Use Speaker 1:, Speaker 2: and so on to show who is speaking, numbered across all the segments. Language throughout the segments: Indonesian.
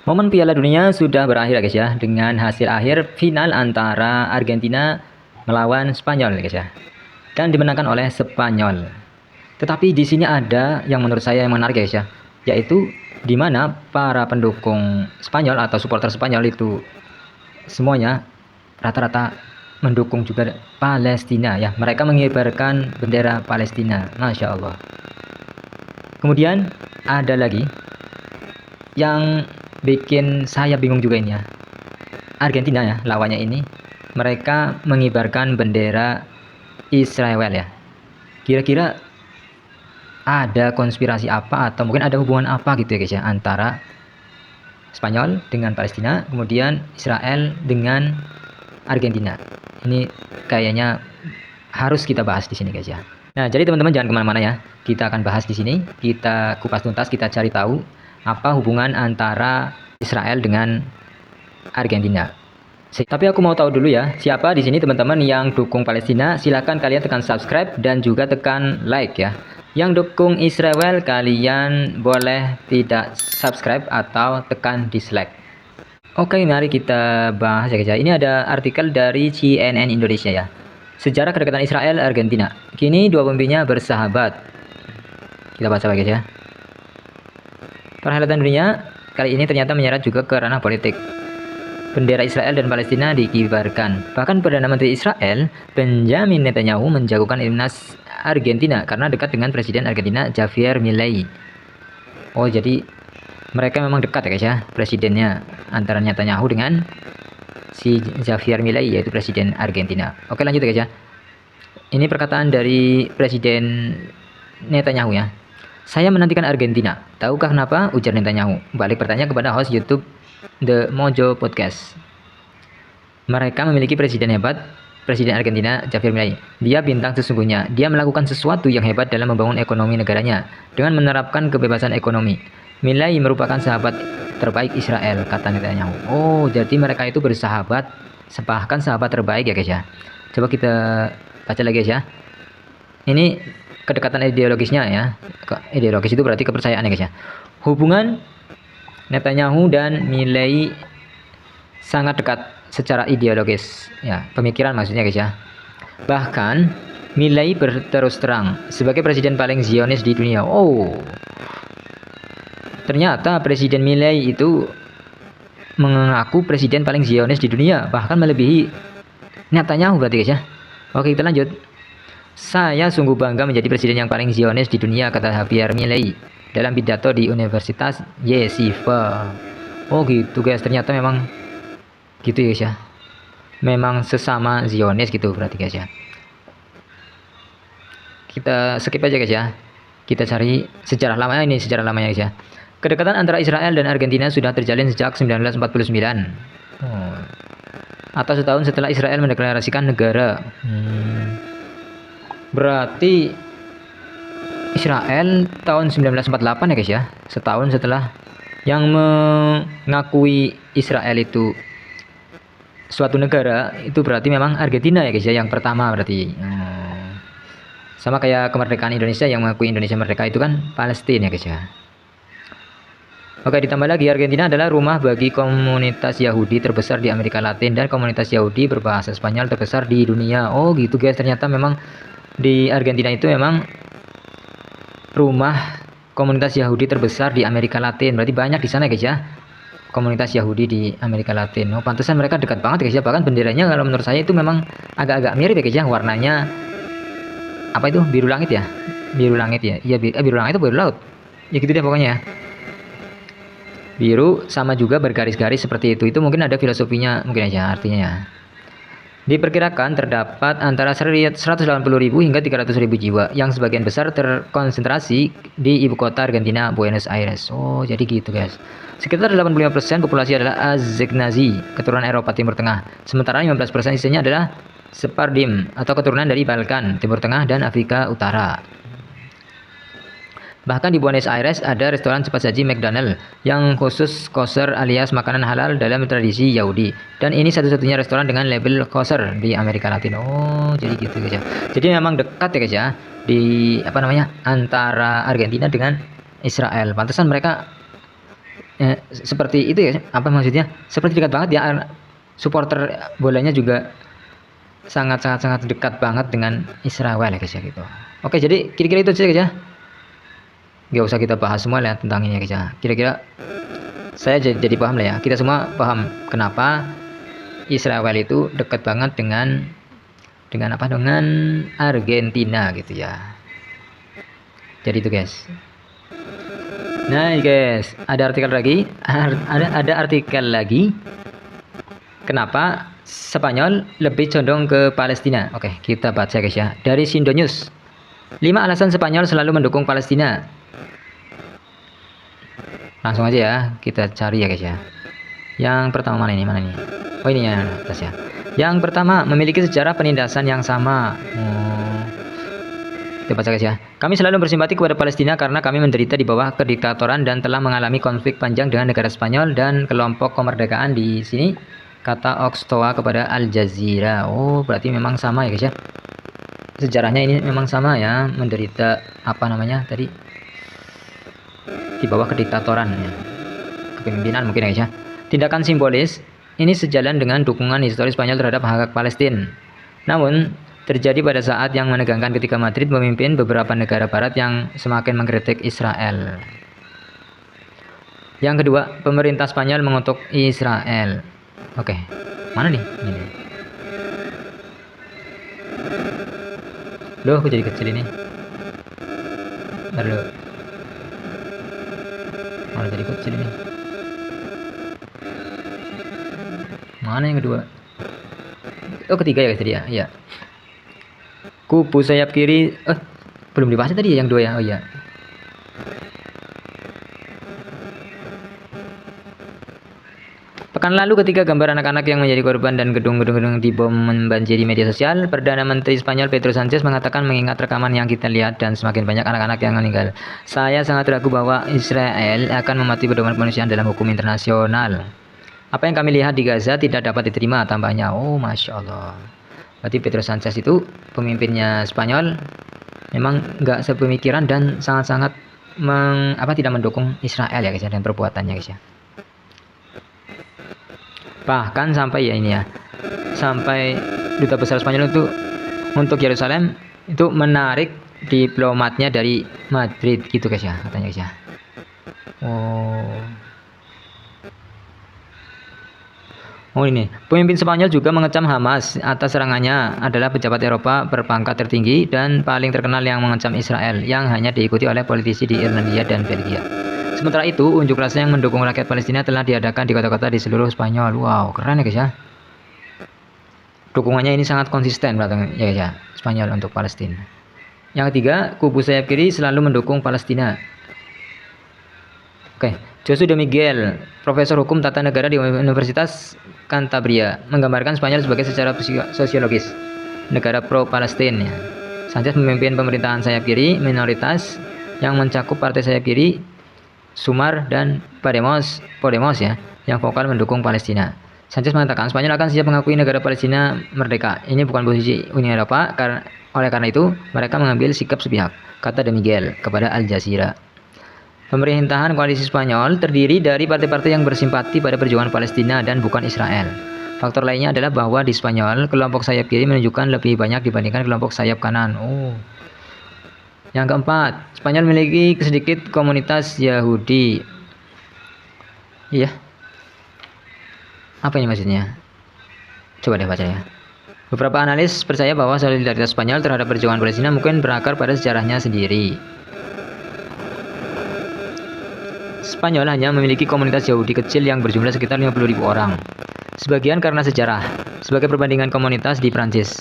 Speaker 1: Momen Piala Dunia sudah berakhir ya guys ya, dengan hasil akhir final antara Argentina melawan Spanyol ya guys ya, dan dimenangkan oleh Spanyol. Tetapi di sini ada yang menurut saya yang menarik guys ya, yaitu di mana para pendukung Spanyol atau supporter Spanyol itu semuanya rata-rata mendukung juga Palestina ya. Mereka mengibarkan bendera Palestina, Masya Allah. Kemudian ada lagi yang bikin saya bingung juga ini ya. Argentina ya, lawannya ini mereka mengibarkan bendera Israel ya. Kira-kira ada konspirasi apa atau mungkin ada hubungan apa gitu ya guys ya, antara Spanyol dengan Palestina, kemudian Israel dengan Argentina. Ini kayaknya harus kita bahas di sini guys ya. Nah, jadi teman-teman jangan kemana-mana ya. Kita akan bahas di sini, kita kupas tuntas, kita cari tahu apa hubungan antara Israel dengan Argentina. Tapi aku mau tahu dulu ya, siapa di sini teman-teman yang dukung Palestina? Silakan kalian tekan subscribe dan juga tekan like ya. Yang dukung Israel kalian boleh tidak subscribe atau tekan dislike. Oke, mari kita bahas ya guys ya. Ini ada artikel dari CNN Indonesia ya. Sejarah kedekatan Israel Argentina. Kini dua pemimpinnya bersahabat. Kita baca guys ya. Perhelatan dunia kali ini ternyata menyeret juga ke ranah politik. Bendera Israel dan Palestina dikibarkan. Bahkan Perdana Menteri Israel, Benjamin Netanyahu, menjagokan timnas Argentina karena dekat dengan Presiden Argentina, Javier Milei. Oh, jadi mereka memang dekat ya guys ya, presidennya, antara Netanyahu dengan si Javier Milei, yaitu Presiden Argentina. Oke, lanjut ya guys ya. Ini perkataan dari Presiden Netanyahu ya. Saya menantikan Argentina. Tahukah kenapa? Ujar Netanyahu. Balik bertanya kepada host YouTube The Mojo Podcast. Mereka memiliki presiden hebat, Presiden Argentina Javier Milei. Dia bintang sesungguhnya. Dia melakukan sesuatu yang hebat dalam membangun ekonomi negaranya dengan menerapkan kebebasan ekonomi. Milei merupakan sahabat terbaik Israel, kata Netanyahu. Oh, jadi mereka itu bersahabat, bahkan sahabat terbaik ya guys ya. Coba kita baca lagi guys ya. Ini kedekatan ideologisnya ya. Ideologis itu berarti kepercayaan ya guys ya. Hubungan Netanyahu dan Milei sangat dekat secara ideologis ya, pemikiran maksudnya guys ya. Bahkan Milei berterus terang sebagai presiden paling Zionis di dunia. Oh, ternyata Presiden Milei itu mengaku presiden paling Zionis di dunia, bahkan melebihi Netanyahu berarti guys ya. Oke, kita lanjut. Saya sungguh bangga menjadi presiden yang paling Zionis di dunia, kata Javier Milei dalam pidato di Universitas Yeshiva. Oh gitu guys, ternyata memang gitu ya guys ya. Memang sesama Zionis gitu berarti guys ya. Kita skip aja guys ya. Kita cari sejarah lamanya, ini sejarah lamanya guys ya. Kedekatan antara Israel dan Argentina sudah terjalin sejak 1949. Atau setahun setelah Israel mendeklarasikan negara. Berarti Israel tahun 1948 ya guys ya. Setahun setelah yang mengakui Israel itu suatu negara, itu berarti memang Argentina ya guys ya, yang pertama berarti. Sama kayak kemerdekaan Indonesia, yang mengakui Indonesia merdeka itu kan Palestina ya guys ya. Oke, ditambah lagi Argentina adalah rumah bagi komunitas Yahudi terbesar di Amerika Latin dan komunitas Yahudi berbahasa Spanyol terbesar di dunia. Oh gitu guys, ternyata memang di Argentina itu memang rumah komunitas Yahudi terbesar di Amerika Latin. Berarti banyak di sana guys ya, komunitas Yahudi di Amerika Latin. Oh, pantesan mereka dekat banget guys ya. Bahkan benderanya kalau menurut saya itu memang agak-agak mirip ya guys ya. Warnanya apa itu? Biru langit ya? Biru langit ya? Iya, biru langit itu biru laut. Ya gitu deh pokoknya ya. Biru sama juga bergaris-garis seperti itu. Itu mungkin ada filosofinya mungkin aja artinya ya. Diperkirakan terdapat antara 180.000 hingga 300.000 jiwa, yang sebagian besar terkonsentrasi di ibu kota Argentina, Buenos Aires. Oh, jadi gitu guys. Sekitar 85% populasi adalah Ashkenazi, keturunan Eropa Timur Tengah. Sementara 15% sisanya adalah Sephardim atau keturunan dari Balkan, Timur Tengah dan Afrika Utara. Bahkan di Buenos Aires ada restoran cepat saji McDonald yang khusus kosher alias makanan halal dalam tradisi Yahudi. Dan ini satu-satunya restoran dengan label kosher di Amerika Latin. Oh, jadi gitu guys ya. Jadi memang dekat ya guys ya, di apa namanya, antara Argentina dengan Israel. Pantesan mereka seperti itu ya, apa maksudnya? Seperti dekat banget ya, supporter bolanya juga sangat dekat banget dengan Israel ya guys ya gitu. Oke, jadi kira-kira itu aja guys ya. Gak usah kita bahas semua lah tentang ini ya guys ya. Kira-kira saya jadi paham lah ya. Kita semua paham kenapa Israel itu dekat banget dengan apa? Dengan Argentina gitu ya. Jadi itu guys. Nah guys, ada artikel lagi. Ada artikel lagi. Kenapa Spanyol lebih condong ke Palestina? Oke, kita baca guys ya. Dari Sindo News. 5 alasan Spanyol selalu mendukung Palestina. Langsung aja ya, kita cari ya guys ya. Yang pertama mana ini? Oh ini ya atas ya. Yang pertama, memiliki sejarah penindasan yang sama. Kita baca guys ya. Kami selalu bersimpati kepada Palestina karena kami menderita di bawah kediktatoran dan telah mengalami konflik panjang dengan negara Spanyol dan kelompok kemerdekaan di sini, kata Oxtoa kepada Al Jazeera. Oh, berarti memang sama ya guys ya. Sejarahnya ini memang sama ya, menderita apa namanya tadi? Di bawah kediktatoran ya. Kepemimpinan mungkin ya guys ya. Tindakan simbolis ini sejalan dengan dukungan historis Spanyol terhadap hak Palestina. Namun, terjadi pada saat yang menegangkan ketika Madrid memimpin beberapa negara barat yang semakin mengkritik Israel. Yang kedua, pemerintah Spanyol mengutuk Israel. Oke, mana nih? Ini. Loh, aku jadi kecil ini. Bentar dulu. Malah jadi kecil ini. Mana yang kedua? Oh, ketiga ya guys tadi ya. Iya. Kubu sayap kiri. Belum dibahas tadi ya yang dua ya. Oh iya. Pekan lalu ketika gambar anak-anak yang menjadi korban dan gedung-gedung dibom membanjiri media sosial, Perdana Menteri Spanyol Pedro Sánchez mengatakan mengingat rekaman yang kita lihat dan semakin banyak anak-anak yang meninggal, saya sangat ragu bahwa Israel akan mematuhi pedoman kemanusiaan dalam hukum internasional. Apa yang kami lihat di Gaza tidak dapat diterima, tambahnya. Oh, Masya Allah. Berarti Pedro Sánchez itu pemimpinnya Spanyol memang nggak sepemikiran dan sangat-sangat tidak mendukung Israel ya guys ya, dan perbuatannya guys ya. Bahkan sampai ya ini ya, sampai duta besar Spanyol itu untuk Yerusalem itu menarik diplomatnya dari Madrid gitu guys ya, katanya guys ya. Oh ini, pemimpin Spanyol juga mengecam Hamas atas serangannya adalah pejabat Eropa berpangkat tertinggi dan paling terkenal yang mengecam Israel, yang hanya diikuti oleh politisi di Irlandia dan Belgia. Sementara itu, unjuk rasa yang mendukung rakyat Palestina telah diadakan di kota-kota di seluruh Spanyol. Wow, keren ya guys ya. Dukungannya ini sangat konsisten berarti ya guys ya, Spanyol untuk Palestina. Yang ketiga, kubu sayap kiri selalu mendukung Palestina. Oke, José de Miguel, profesor hukum tata negara di Universitas Cantabria, menggambarkan Spanyol sebagai secara sosiologis negara pro-Palestina. Sánchez memimpin pemerintahan sayap kiri minoritas yang mencakup partai sayap kiri Sumar dan Podemos ya, yang vokal mendukung Palestina. Sánchez mengatakan Spanyol akan siap mengakui negara Palestina merdeka. Ini bukan posisi Uni Eropa, oleh karena itu mereka mengambil sikap sepihak, kata De Miguel kepada Al Jazeera. Pemerintahan koalisi Spanyol terdiri dari partai-partai yang bersimpati pada perjuangan Palestina dan bukan Israel. Faktor lainnya adalah bahwa di Spanyol kelompok sayap kiri menunjukkan lebih banyak dibandingkan kelompok sayap kanan. Yang keempat, Spanyol memiliki sedikit komunitas Yahudi. Iya. Apa ini maksudnya? Coba deh baca ya. Beberapa analis percaya bahwa solidaritas Spanyol terhadap perjuangan Palestina mungkin berakar pada sejarahnya sendiri. Spanyol hanya memiliki komunitas Yahudi kecil yang berjumlah sekitar 50.000 orang. Sebagian karena sejarah, sebagai perbandingan komunitas di Prancis,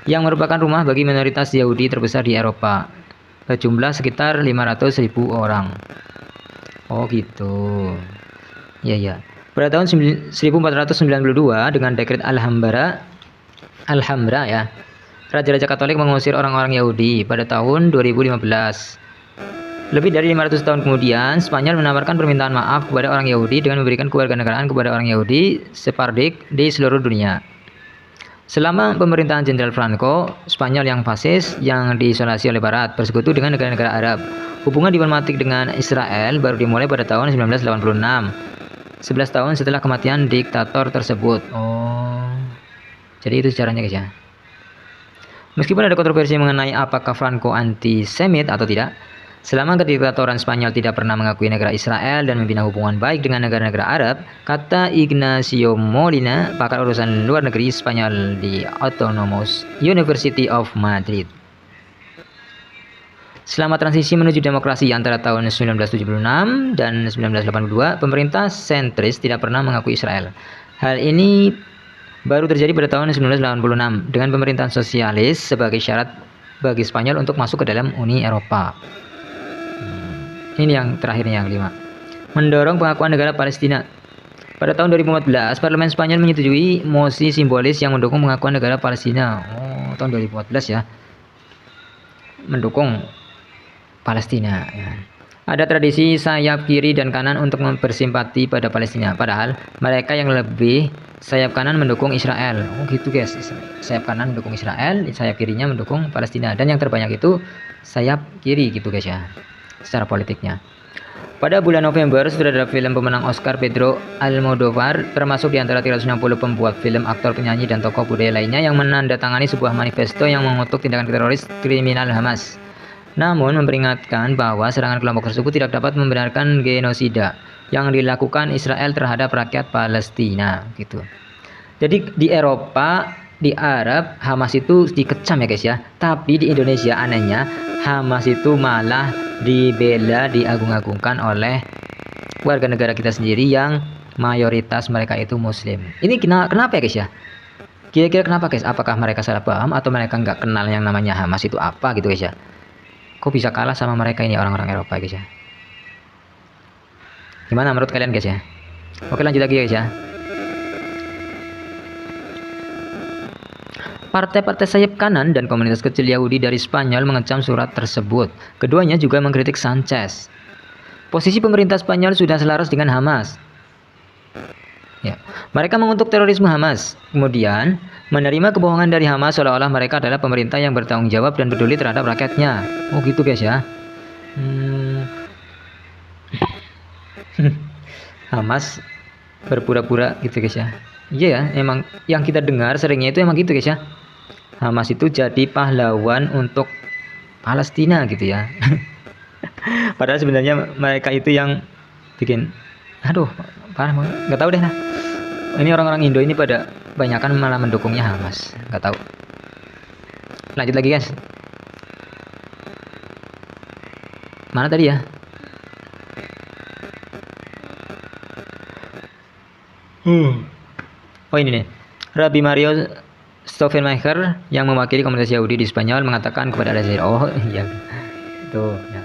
Speaker 1: yang merupakan rumah bagi minoritas Yahudi terbesar di Eropa, berjumlah sekitar 500.000 orang. Oh gitu. Ya. Pada tahun 1492 dengan dekret Alhambra ya, Raja-Raja Katolik mengusir orang-orang Yahudi pada tahun 2015. Lebih dari 500 tahun kemudian, Spanyol menawarkan permintaan maaf kepada orang Yahudi dengan memberikan kewarganegaraan kepada orang Yahudi Sephardic di seluruh dunia. Selama pemerintahan Jenderal Franco, Spanyol yang fasis yang diisolasi oleh Barat bersekutu dengan negara-negara Arab Hubungan diplomatik dengan Israel baru dimulai pada tahun 1986, 11 tahun setelah kematian diktator tersebut. Oh, jadi itu caranya guys ya. Meskipun ada kontroversi mengenai apakah Franco antisemit atau tidak, selama kediktatoran Spanyol tidak pernah mengakui negara Israel dan membina hubungan baik dengan negara-negara Arab, kata Ignacio Molina, pakar urusan luar negeri Spanyol di Autonomous University of Madrid. Selama transisi menuju demokrasi antara tahun 1976 dan 1982, pemerintah sentris tidak pernah mengakui Israel. Hal ini baru terjadi pada tahun 1986 dengan pemerintahan sosialis sebagai syarat bagi Spanyol untuk masuk ke dalam Uni Eropa. Ini yang terakhirnya, yang kelima. Mendorong pengakuan negara Palestina. Pada tahun 2014, Parlemen Spanyol menyetujui mosi simbolis yang mendukung pengakuan negara Palestina. Oh, tahun 2014 ya. Mendukung Palestina. Ya. Ada tradisi sayap kiri dan kanan untuk bersimpati pada Palestina. Padahal mereka yang lebih sayap kanan mendukung Israel. Oh gitu guys. Sayap kanan mendukung Israel, sayap kirinya mendukung Palestina. Dan yang terbanyak itu sayap kiri gitu guys ya. Secara politiknya. Pada bulan November, sutradara film pemenang Oscar Pedro Almodóvar termasuk di antara 360 pembuat film, aktor, penyanyi, dan tokoh budaya lainnya yang menandatangani sebuah manifesto yang mengutuk tindakan teroris kriminal Hamas. Namun memperingatkan bahwa serangan kelompok tersebut tidak dapat membenarkan genosida yang dilakukan Israel terhadap rakyat Palestina gitu. Jadi di Eropa, di Arab, Hamas itu dikecam ya guys ya. Tapi di Indonesia anehnya Hamas itu malah dibela, diagung-agungkan oleh warga negara kita sendiri yang mayoritas mereka itu muslim. Ini kenapa ya guys ya? Kira-kira kenapa guys? Apakah mereka salah paham atau mereka nggak kenal yang namanya Hamas itu apa gitu guys ya? Kok bisa kalah sama mereka ini orang-orang Eropa guys ya? Gimana menurut kalian guys ya? Oke, lanjut lagi guys ya. Partai-partai sayap kanan dan komunitas kecil Yahudi dari Spanyol mengecam surat tersebut. Keduanya juga mengkritik Sanchez. Posisi pemerintah Spanyol sudah selaras dengan Hamas. Ya. Mereka mengutuk terorisme Hamas, kemudian menerima kebohongan dari Hamas seolah-olah mereka adalah pemerintah yang bertanggung jawab dan peduli terhadap rakyatnya. Oh gitu guys ya. Hamas berpura-pura gitu guys ya. Iya ya, emang yang kita dengar seringnya itu emang gitu guys ya. Hamas itu jadi pahlawan untuk Palestina gitu ya. Padahal sebenarnya mereka itu yang bikin, aduh, parah banget. Nggak tahu deh nah. Ini orang-orang Indo ini pada banyakan malah mendukungnya Hamas. Nggak tahu. Lanjut lagi guys. Mana tadi ya? Oh ini nih. Rabbi Mario Stoffenmacher yang mewakili komunitas Yahudi di Spanyol mengatakan kepada Al Jazeera, oh iya, tuh ya.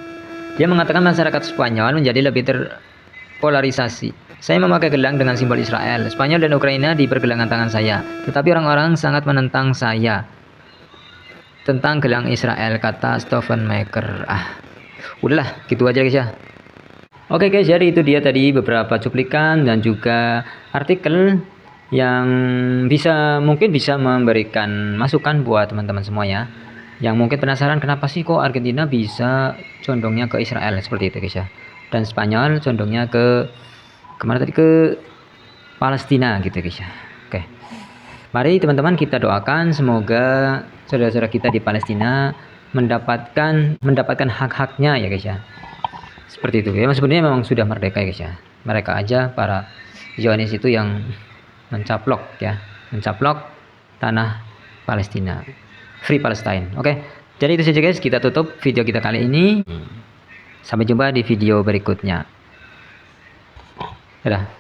Speaker 1: Dia mengatakan masyarakat Spanyol menjadi lebih terpolarisasi. Saya memakai gelang dengan simbol Israel. Spanyol dan Ukraina di pergelangan tangan saya. Tetapi orang-orang sangat menentang saya tentang gelang Israel, kata Stoffenmacher. Udahlah, gitu aja guys ya. Oke guys, jadi itu dia tadi beberapa cuplikan dan juga artikel yang mungkin bisa memberikan masukan buat teman-teman semuanya yang mungkin penasaran kenapa sih kok Argentina bisa condongnya ke Israel seperti itu guys ya, dan Spanyol condongnya ke kemana tadi, ke Palestina gitu guys ya. Oke, mari teman-teman kita doakan semoga saudara-saudara kita di Palestina mendapatkan hak-haknya ya guys ya. Seperti itu ya, sebenarnya memang sudah merdeka ya guys ya. Mereka aja para Zionis itu yang mencaplok tanah Palestina, Free Palestine. Oke, jadi itu saja guys, kita tutup video kita kali ini. Sampai jumpa di video berikutnya. Dadah.